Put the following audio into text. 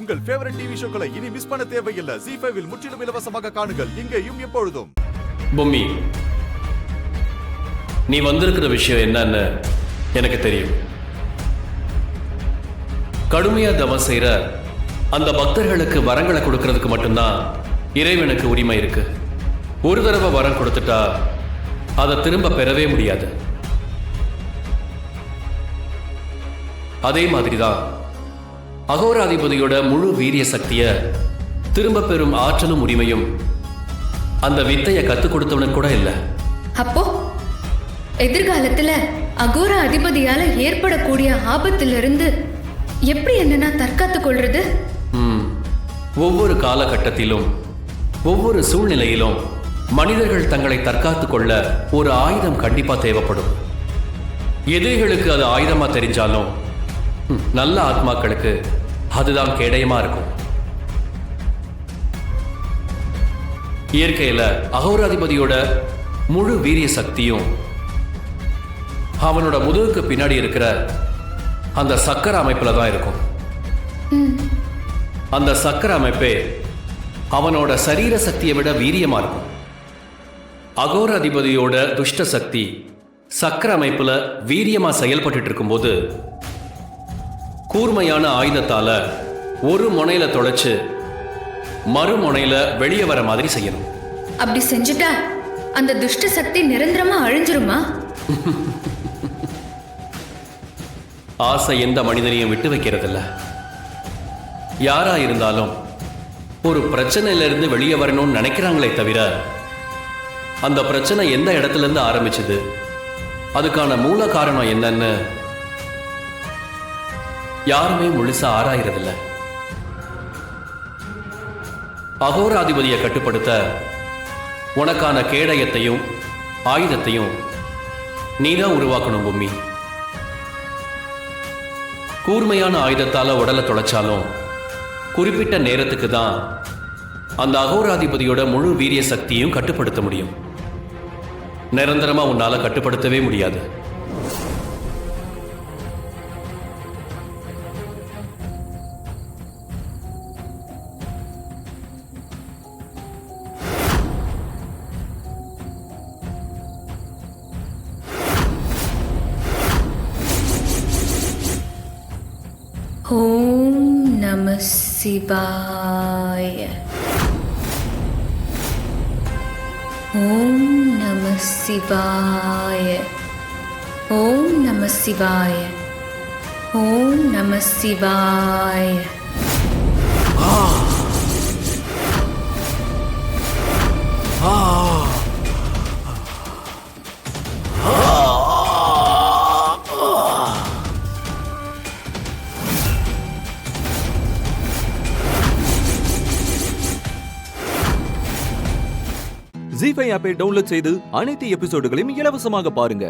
உங்கள் favourite TV ஷோக்களை இனி miss பண்ண தேவையில்லை. ZEE5 இல் முற்றிலும் இலவசமாக காணுங்கள், இங்கேயும் எப்பொழுதும். பொம்மி, நீ வந்திருக்கிற விஷயம் என்னன்னு எனக்கு தெரியும். கடுமையா தவம் செய்யற அந்த பக்தர்களுக்கு வரங்களை கொடுக்கறதுக்கு மட்டும்தான் இறைவனுக்கு உரிமை இருக்கு. ஒரு தடவை வரம் கொடுத்துட்டா அதை திரும்ப பெறவே முடியாது. அதே மாதிரிதான் அகோராதிபதியோட முழு வீரிய சக்தியை திரும்ப பெறும் ஆற்றலும் உரிமையும் அந்த வித்தையை கத்துக் கொடுத்தவனுக்கு கூட இல்லை. அப்போ எதிர்காலத்துல அகோரா அதிபதியால ஏற்படக்கூடிய ஆபத்திலிருந்து எப்படி என்ன தற்காத்து கொள்றது? ஒவ்வொரு காலகட்டத்திலும் ஒவ்வொரு சூழ்நிலையிலும் மனிதர்கள் தங்களை தற்காத்து கொள்ள ஒரு ஆயுதம் கண்டிப்பா தேவைப்படும். எதிரிகளுக்கு அது ஆயுதமா தெரிஞ்சாலும் நல்ல ஆத்மாக்களுக்கு அதுதான் கேடயமா இருக்கும். இயற்கையில அகோராதிபதியோட முழு வீரிய சக்தியும் அவனோட முதுகுக்கு பின்னாடி இருக்கிற அந்த சக்கர அமைப்புல தான் இருக்கும். அந்த சக்கர அமைப்பே அவனோட சரீர சக்தியை விட வீரியமா இருக்கும். அகோராதிபதியோட துஷ்ட சக்தி சக்கர அமைப்புல வீரியமா செயல்பட்டு இருக்கும்போது கூர்மையான ஆயுதத்தால ஒரு முனையில தொலைச்சு மறுமுனையில வெளியே வர மாதிரி செய்யணும். அப்படி செஞ்சுட்டா அந்த துஷ்ட சக்தி நிரந்தரமா அழிஞ்சிருமா? ஆசை எந்த மனிதனையும் விட்டு வைக்கிறதில்ல. யாரா இருந்தாலும் ஒரு பிரச்சனையில இருந்து வெளியே வரணும்னு நினைக்கிறாங்களே தவிர அந்த பிரச்சனை எந்த இடத்துல இருந்து ஆரம்பிச்சது, அதுக்கான மூல காரணம் என்னன்னு யாருமே முழுசா ஆராயறதில்ல. அகோராதிபதியை கட்டுப்படுத்த உனக்கான கேடயத்தையும் ஆயுதத்தையும் நீதான் உருவாக்கணும் பொம்மி. கூர்மையான ஆயுதத்தால உடலை தொலைச்சாலும் குறிப்பிட்ட நேரத்துக்கு தான் அந்த அகோராதிபதியோட முழு வீரிய சக்தியும் கட்டுப்படுத்த முடியும். நிரந்தரமா உன்னால கட்டுப்படுத்தவே முடியாது. ஓம் நம சிவாய. ஓம் நம சிவாய. ஓம் நம சிவாய. ஓம் நம சிவாய. ZEE5 ஆப்பை டவுன்லோட் செய்து அனைத்து எபிசோடுகளையும் இலவசமாக பாருங்க.